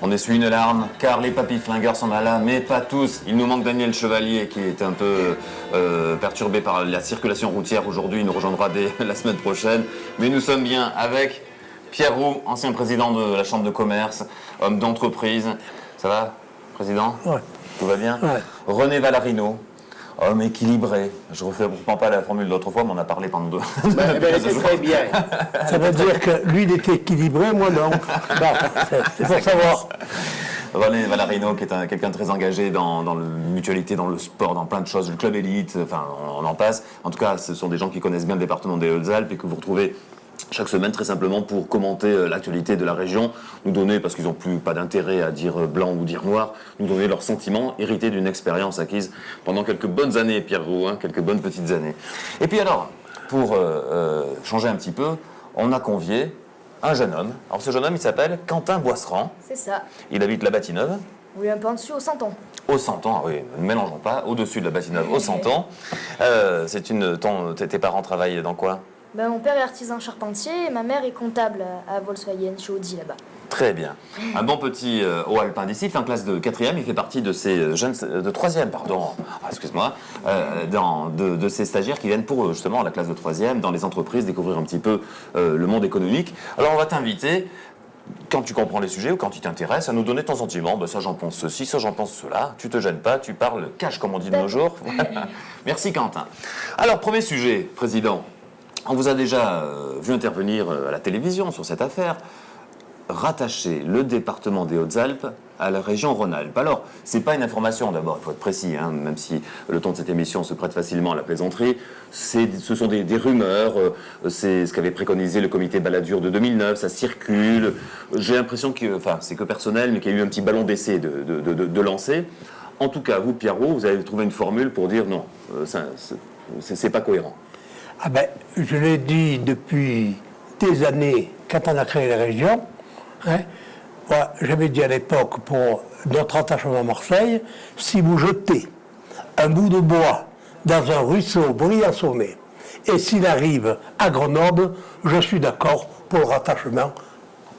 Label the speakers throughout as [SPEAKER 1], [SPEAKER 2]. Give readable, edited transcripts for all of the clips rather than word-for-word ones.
[SPEAKER 1] On essuie une larme, car les papis flingueurs sont là, mais pas tous. Il nous manque Daniel Chevalier, qui est un peu perturbé par la circulation routière aujourd'hui. Il nous rejoindra dès la semaine prochaine. Mais nous sommes bien avec Pierre Roux, ancien président de la Chambre de commerce, homme d'entreprise. Ça va, président?
[SPEAKER 2] Ouais.
[SPEAKER 1] Tout va bien?
[SPEAKER 2] Ouais.
[SPEAKER 1] René Valarino, homme équilibré. Je ne reprends pas la formule d'autre fois, mais on a parlé pendant deux.
[SPEAKER 3] C'est très bien.
[SPEAKER 2] Ça veut dire que lui, il était équilibré, moi non. Bon, c'est pour savoir.
[SPEAKER 1] René Valarino, qui est quelqu'un de très engagé dans la mutualité, dans le sport, dans plein de choses, le club élite, enfin, on en passe. En tout cas, ce sont des gens qui connaissent bien le département des Hautes-Alpes et que vous retrouvez chaque semaine, très simplement, pour commenter l'actualité de la région, nous donner, parce qu'ils n'ont plus pas d'intérêt à dire blanc ou dire noir, nous donner leurs sentiments, hérités d'une expérience acquise pendant quelques bonnes années, Pierre Roux, hein, quelques bonnes petites années. Et puis alors, pour changer un petit peu, on a convié un jeune homme. Alors ce jeune homme, il s'appelle Quentin Boisserand.
[SPEAKER 4] C'est ça.
[SPEAKER 1] Il habite la Bâtie-Neuve.
[SPEAKER 4] Oui, un peu en dessus, au Santon.
[SPEAKER 1] Au Santon, ah oui, ne mélangeons pas, au-dessus de la Bâtie-Neuve, au Santon. Tes parents travaillent dans quoi?
[SPEAKER 4] Ben, mon père est artisan charpentier et ma mère est comptable à Volkswagen, chez Audi, là-bas.
[SPEAKER 1] Très bien. Un bon petit haut alpin d'ici, il fait en classe de 4e, il fait partie de ces jeunes, de 3e, pardon, excuse-moi, de ces stagiaires qui viennent pour justement la classe de 3e, dans les entreprises, découvrir un petit peu le monde économique. Alors on va t'inviter, quand tu comprends les sujets ou quand tu t'intéresses, à nous donner ton sentiment. Ben, ça j'en pense ceci, ça j'en pense cela. Tu te gênes pas, tu parles cash comme on dit de nos jours. Merci Quentin. Alors premier sujet, président. On vous a déjà vu intervenir à la télévision sur cette affaire, rattacher le département des Hautes-Alpes à la région Rhône-Alpes. Alors, c'est pas une information, d'abord, il faut être précis, hein, même si le ton de cette émission se prête facilement à la plaisanterie. Ce sont des rumeurs, c'est ce qu'avait préconisé le comité Balladur de 2009, ça circule. J'ai l'impression que, enfin, c'est que personnel, mais qu'il y a eu un petit ballon d'essai de lancer. En tout cas, vous, Pierre Roux, vous avez trouvé une formule pour dire non, c'est pas cohérent.
[SPEAKER 2] Ah ben, je l'ai dit depuis des années, quand on a créé la région, hein, moi, j'avais dit à l'époque, pour notre attachement à Marseille, si vous jetez un bout de bois dans un ruisseau briançonné, et s'il arrive à Grenoble, je suis d'accord pour le rattachement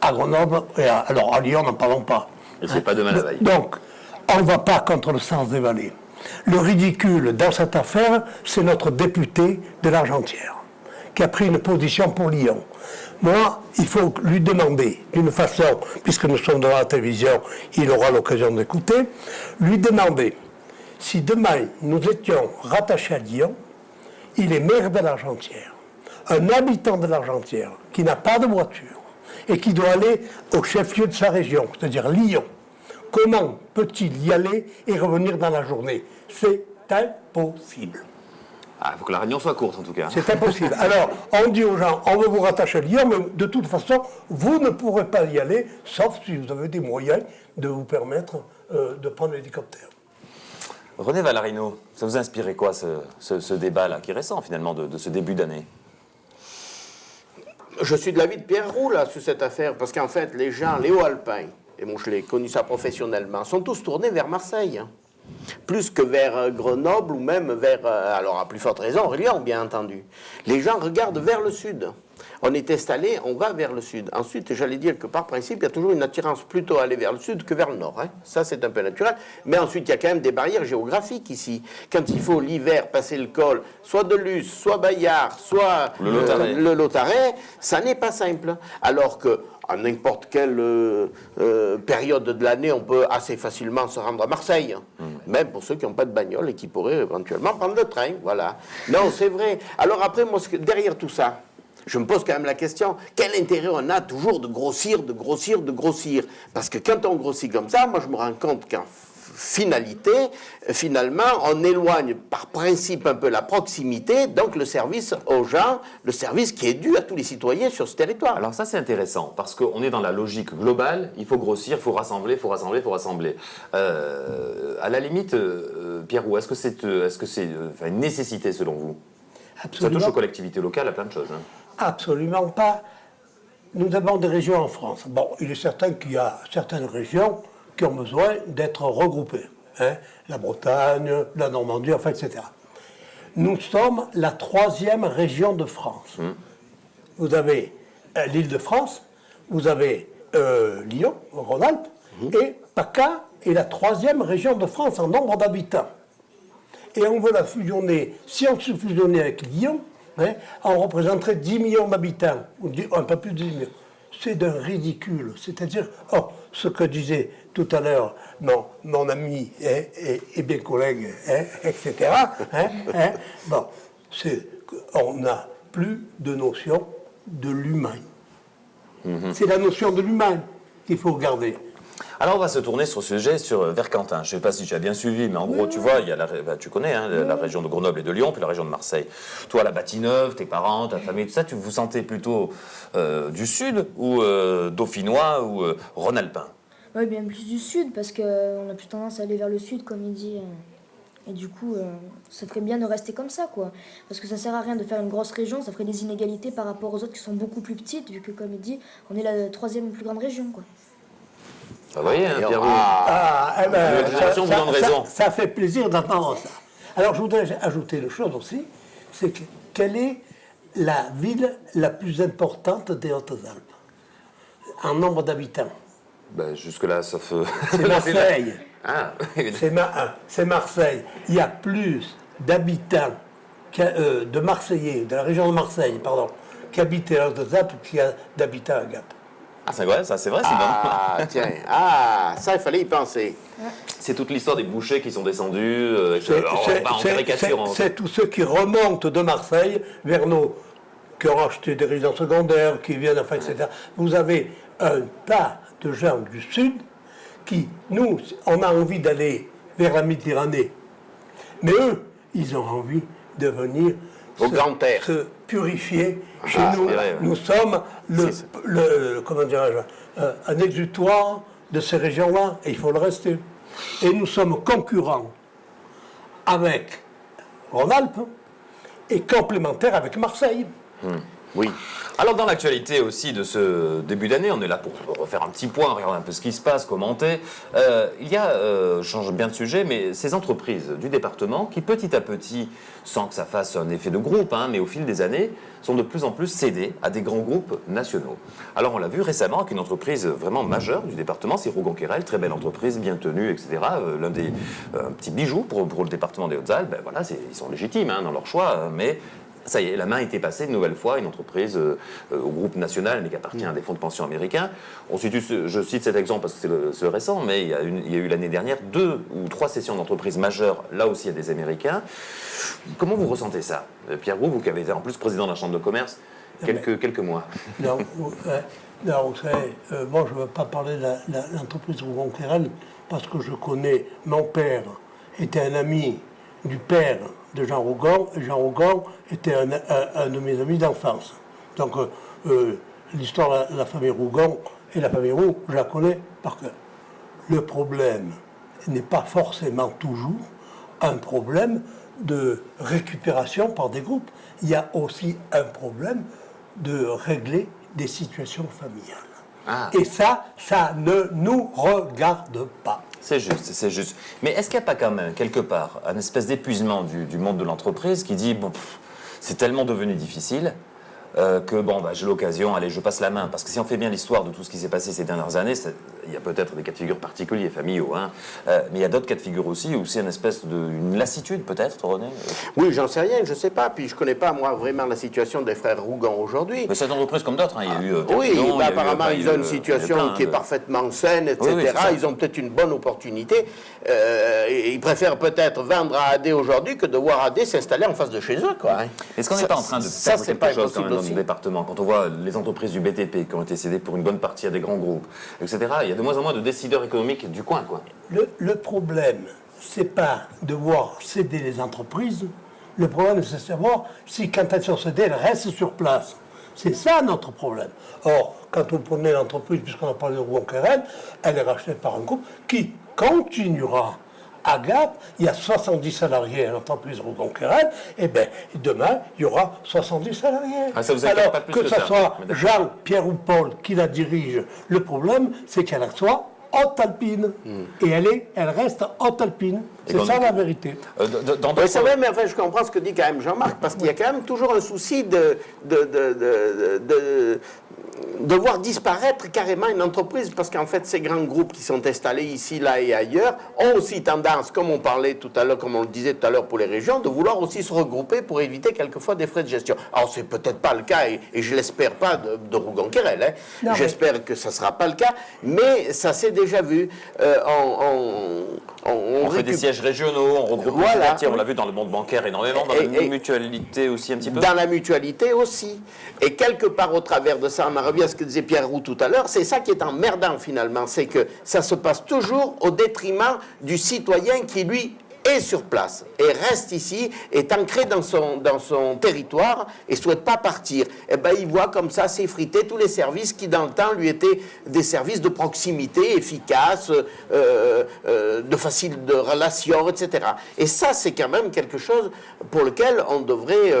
[SPEAKER 2] à Grenoble, et alors à Lyon, n'en parlons pas.
[SPEAKER 1] Et c'est pas demain la veille.
[SPEAKER 2] Donc, on ne va pas contre le sens des vallées. Le ridicule dans cette affaire, c'est notre député de l'Argentière, qui a pris une position pour Lyon. Moi, il faut lui demander, d'une façon, puisque nous sommes devant la télévision, il aura l'occasion d'écouter, lui demander si demain nous étions rattachés à Lyon, il est maire de l'Argentière, un habitant de l'Argentière qui n'a pas de voiture et qui doit aller au chef-lieu de sa région, c'est-à-dire Lyon. Comment peut-il y aller et revenir dans la journée? C'est impossible.
[SPEAKER 1] Ah, il faut que la réunion soit courte en tout cas.
[SPEAKER 2] C'est impossible. Alors, on dit aux gens, on veut vous rattacher à Lyon, mais de toute façon, vous ne pourrez pas y aller, sauf si vous avez des moyens de vous permettre de prendre l'hélicoptère.
[SPEAKER 1] René Valarino, ça vous a inspiré quoi ce débat-là, qui est récent finalement, de ce début d'année?
[SPEAKER 3] Je suis de l'avis de Pierre Roux là, sur cette affaire, parce qu'en fait, les gens, les hauts-alpins, et moi je l'ai connu ça professionnellement, sont tous tournés vers Marseille. Hein. Plus que vers Grenoble ou même vers, alors à plus forte raison, Lyon, bien entendu. Les gens regardent vers le sud. On est installé, on va vers le sud. Ensuite, j'allais dire que par principe, il y a toujours une attirance plutôt à aller vers le sud que vers le nord. Hein. Ça, c'est un peu naturel. Mais ensuite, il y a quand même des barrières géographiques ici. Quand il faut l'hiver passer le col, soit de Luce, soit Bayard, soit le Lotaret, ça n'est pas simple. Alors que à n'importe quelle période de l'année, on peut assez facilement se rendre à Marseille. Même pour ceux qui n'ont pas de bagnole et qui pourraient éventuellement prendre le train. Voilà. Non, c'est vrai. Alors après, moi, derrière tout ça, je me pose quand même la question, quel intérêt on a toujours de grossir, de grossir, de grossir? Parce que quand on grossit comme ça, moi je me rends compte qu'en finalité, finalement, on éloigne par principe un peu la proximité, donc le service aux gens, le service qui est dû à tous les citoyens sur ce territoire.
[SPEAKER 1] Alors ça c'est intéressant, parce qu'on est dans la logique globale, il faut grossir, il faut rassembler, il faut rassembler, il faut rassembler. À la limite, Pierre Roux, est-ce que c'est une nécessité selon vous?
[SPEAKER 2] Absolument.
[SPEAKER 1] Ça touche aux collectivités locales, à plein de choses. Hein.
[SPEAKER 2] Absolument pas. Nous avons des régions en France. Bon, il est certain qu'il y a certaines régions qui ont besoin d'être regroupées. Hein, la Bretagne, la Normandie, enfin, etc. Nous sommes la 3e région de France. Vous avez l'Île-de-France, vous avez Lyon, Rhône-Alpes, Et PACA est la 3e région de France en nombre d'habitants. Et on veut la fusionner. Si on se fusionnait avec Lyon, hein, on représenterait 10 millions d'habitants, ou un peu plus de 10 millions. C'est d'un ridicule. C'est-à-dire, ce que disait tout à l'heure mon ami et bien collègue, etc., bon, c'est qu'on n'a plus de notion de l'humain. C'est la notion de l'humain qu'il faut garder.
[SPEAKER 1] Alors on va se tourner sur ce sujet vers Quentin. Je ne sais pas si tu as bien suivi, mais en gros, tu vois, il y a tu connais la région de Grenoble et de Lyon, puis la région de Marseille. Toi, la Bâtie-Neuve, tes parents, ta famille, tout ça, tu vous sentez plutôt du sud ou dauphinois ou rhône-alpin?
[SPEAKER 4] Oui, bien plus du sud, parce qu'on a plus tendance à aller vers le sud, comme il dit. Et du coup, ça ferait bien de rester comme ça, quoi. Parce que ça sert à rien de faire une grosse région, ça ferait des inégalités par rapport aux autres qui sont beaucoup plus petites, vu que, comme il dit, on est la 3e plus grande région, quoi.
[SPEAKER 1] Vous voyez, hein, Pierrot.
[SPEAKER 2] Ça fait plaisir d'entendre ça. Alors, je voudrais ajouter une chose aussi, c'est que quelle est la ville la plus importante des Hautes-Alpes en nombre d'habitants?
[SPEAKER 1] Ben, jusque-là, sauf...
[SPEAKER 2] C'est Marseille.
[SPEAKER 1] Ah,
[SPEAKER 2] c'est Marseille. Il y a plus d'habitants de Marseillais, de la région de Marseille, pardon, qui habitent les Hautes-Alpes qu'il y a d'habitants à Gap.
[SPEAKER 1] Ah, c'est vrai, ça, c'est vrai, c'est
[SPEAKER 3] Ah, tiens. Ça, il fallait y penser.
[SPEAKER 1] C'est toute l'histoire des bouchers qui sont descendus.
[SPEAKER 2] C'est tous ceux qui remontent de Marseille vers qui ont acheté des résidences secondaires, qui viennent, enfin, etc. Vous avez un tas de gens du Sud qui, nous, on a envie d'aller vers la Méditerranée. Mais eux, ils ont envie de venir se purifier chez nous.
[SPEAKER 1] Vrai, ouais.
[SPEAKER 2] Nous sommes comment dirais-je, un exutoire de ces régions-là, et il faut le rester. Et nous sommes concurrents avec Rhône-Alpes et complémentaires avec Marseille.
[SPEAKER 1] Oui. Alors dans l'actualité aussi de ce début d'année, on est là pour refaire un petit point, regarder un peu ce qui se passe, commenter. Il y a, je change bien de sujet, mais ces entreprises du département qui petit à petit, sans que ça fasse un effet de groupe, mais au fil des années, sont de plus en plus cédées à des grands groupes nationaux. Alors on l'a vu récemment avec une entreprise vraiment majeure du département, c'est Rougon-Querel, très belle entreprise, bien tenue, etc. L'un des petits bijoux pour le département des Hautes-Alpes, ben voilà, ils sont légitimes dans leur choix, mais... Ça y est, la main a été passée une nouvelle fois, une entreprise au groupe national, mais qui appartient à des fonds de pension américains. Je cite cet exemple parce que c'est le récent, mais il y a eu l'année dernière 2 ou 3 sessions d'entreprises majeures, là aussi il y a des Américains. Comment vous ressentez ça, Pierre Roux, vous qui avez été en plus président de la Chambre de commerce quelques mois?
[SPEAKER 2] Non, vous savez, moi je ne veux pas parler de l'entreprise Rougon-Querel parce que je connais, mon père était un ami du père de Jean Rougon, et Jean Rougon était un de mes amis d'enfance. Donc, l'histoire de la famille Rougon et la famille Roux, je la connais par cœur. Le problème n'est pas forcément toujours un problème de récupération par des groupes. Il y a aussi un problème de régler des situations familiales. Et ça ne nous regarde pas.
[SPEAKER 1] C'est juste. Mais est-ce qu'il n'y a pas quand même, quelque part, un espèce d'épuisement du monde de l'entreprise qui dit, bon, c'est tellement devenu difficile que, bon, j'ai l'occasion, allez, je passe la main. Parce que si on fait bien l'histoire de tout ce qui s'est passé ces dernières années, il y a peut-être des cas de figure particuliers, familiaux, mais il y a d'autres cas de figure aussi où c'est une espèce une lassitude, peut-être, René?
[SPEAKER 3] Oui, j'en sais rien, je ne sais pas. Puis je ne connais pas, moi, vraiment la situation des frères Rougon aujourd'hui.
[SPEAKER 1] Mais cette entreprise comme d'autres, il y a eu...
[SPEAKER 3] apparemment, ils ont une situation qui est parfaitement saine, etc. Oui, ils ont peut-être une bonne opportunité. Ils préfèrent peut-être vendre à AD aujourd'hui que de voir AD s'installer en face de chez eux, quoi.
[SPEAKER 1] Est-ce qu'on n'est pas en train de perdre quelque chose quand même dans le département, quand on voit les entreprises du BTP qui ont été cédées pour une bonne partie à des grands groupes, etc., il y a de moins en moins de décideurs économiques du coin, quoi.
[SPEAKER 2] Le problème, c'est pas de voir céder les entreprises, le problème, c'est de savoir si quand elles sont cédées, elles restent sur place. C'est ça notre problème. Or, quand vous prenez l'entreprise, puisqu'on a parlé de Rougon-Querel, elle est rachetée par un groupe qui continuera. À Gap, il y a 70 salariés à l'entreprise Rougon-Querel, et bien demain, il y aura 70 salariés.
[SPEAKER 1] Ça vous
[SPEAKER 2] alors
[SPEAKER 1] pas plus
[SPEAKER 2] que ce soit Jean, Pierre ou Paul qui la dirige, le problème, c'est qu'elle soit haute-alpine. Et elle reste haute-alpine. C'est ça la vérité.
[SPEAKER 3] C'est vrai, mais enfin, je comprends ce que dit quand même Jean-Marc, parce qu'il y a quand même toujours un souci de voir disparaître carrément une entreprise, parce qu'en fait, ces grands groupes qui sont installés ici, là et ailleurs, ont aussi tendance, comme on parlait tout à l'heure, comme on le disait tout à l'heure pour les régions, de vouloir aussi se regrouper pour éviter quelquefois des frais de gestion. Alors, c'est peut-être pas le cas, et je l'espère pas de Rougon-Querel, hein. J'espère que ça sera pas le cas, mais ça s'est déjà vu.
[SPEAKER 1] On fait des sièges régionaux, on regroupe les quartiers, on l'a vu dans le monde bancaire énormément, dans la mutualité aussi un petit peu.
[SPEAKER 3] Dans la mutualité aussi. Et quelque part au travers de ça, on revient à ce que disait Pierre Roux tout à l'heure, c'est ça qui est emmerdant finalement, c'est que ça se passe toujours au détriment du citoyen qui, lui, est sur place et reste ici, est ancré dans son territoire et souhaite pas partir. Eh ben, il voit comme ça s'effriter tous les services qui, dans le temps, lui étaient des services de proximité, efficaces, de facile de relation, etc. Et ça, c'est quand même quelque chose pour lequel on devrait,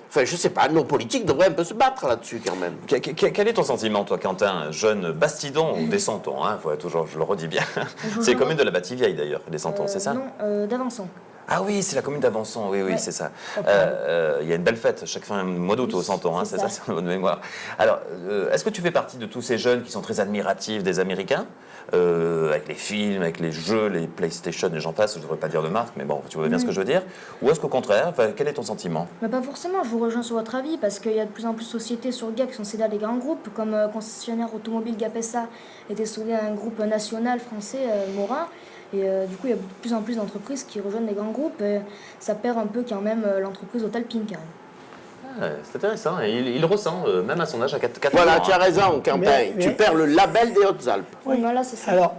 [SPEAKER 3] enfin, je sais pas, nos politiques devraient un peu se battre là-dessus quand même.
[SPEAKER 1] Quel est ton sentiment, toi, Quentin, jeune Bastidon ou Descenton, hein, toujours, je le redis bien. C'est la commune de la Bâtie-Vieille d'ailleurs, Descenton, c'est ça?
[SPEAKER 4] Non, d'Avançon.
[SPEAKER 1] Ah oui, c'est la commune d'Avançon, oui,
[SPEAKER 4] Ouais.
[SPEAKER 1] c'est ça. Il y a une belle fête chaque fin mois d'août au Centon, hein, c'est ça, c'est bonne mémoire. Alors, est-ce que tu fais partie de tous ces jeunes qui sont très admiratifs des Américains, avec les films, avec les jeux, les PlayStation et j'en passe, je ne devrais pas dire de marque, mais bon, tu vois bien ce que je veux dire. Ou est-ce qu'au contraire, quel est ton sentiment?
[SPEAKER 4] Mais pas forcément, je vous rejoins sur votre avis, parce qu'il y a de plus en plus de sociétés sur le Gap qui sont cédées à des grands groupes, comme concessionnaire automobile Gapesa était cédé à un groupe national français, Mora. Et du coup, il y a de plus en plus d'entreprises qui rejoignent les grands groupes. Et ça perd un peu quand même l'entreprise Haute-Alpine, quand même.
[SPEAKER 1] C'est intéressant, et il le ressent, même à son âge, à 4 ans.
[SPEAKER 3] Voilà, tu as raison, Quentin.
[SPEAKER 2] Mais-
[SPEAKER 3] Tu perds le label des Hautes-Alpes.
[SPEAKER 4] Oui, voilà, c'est ça.
[SPEAKER 2] Alors,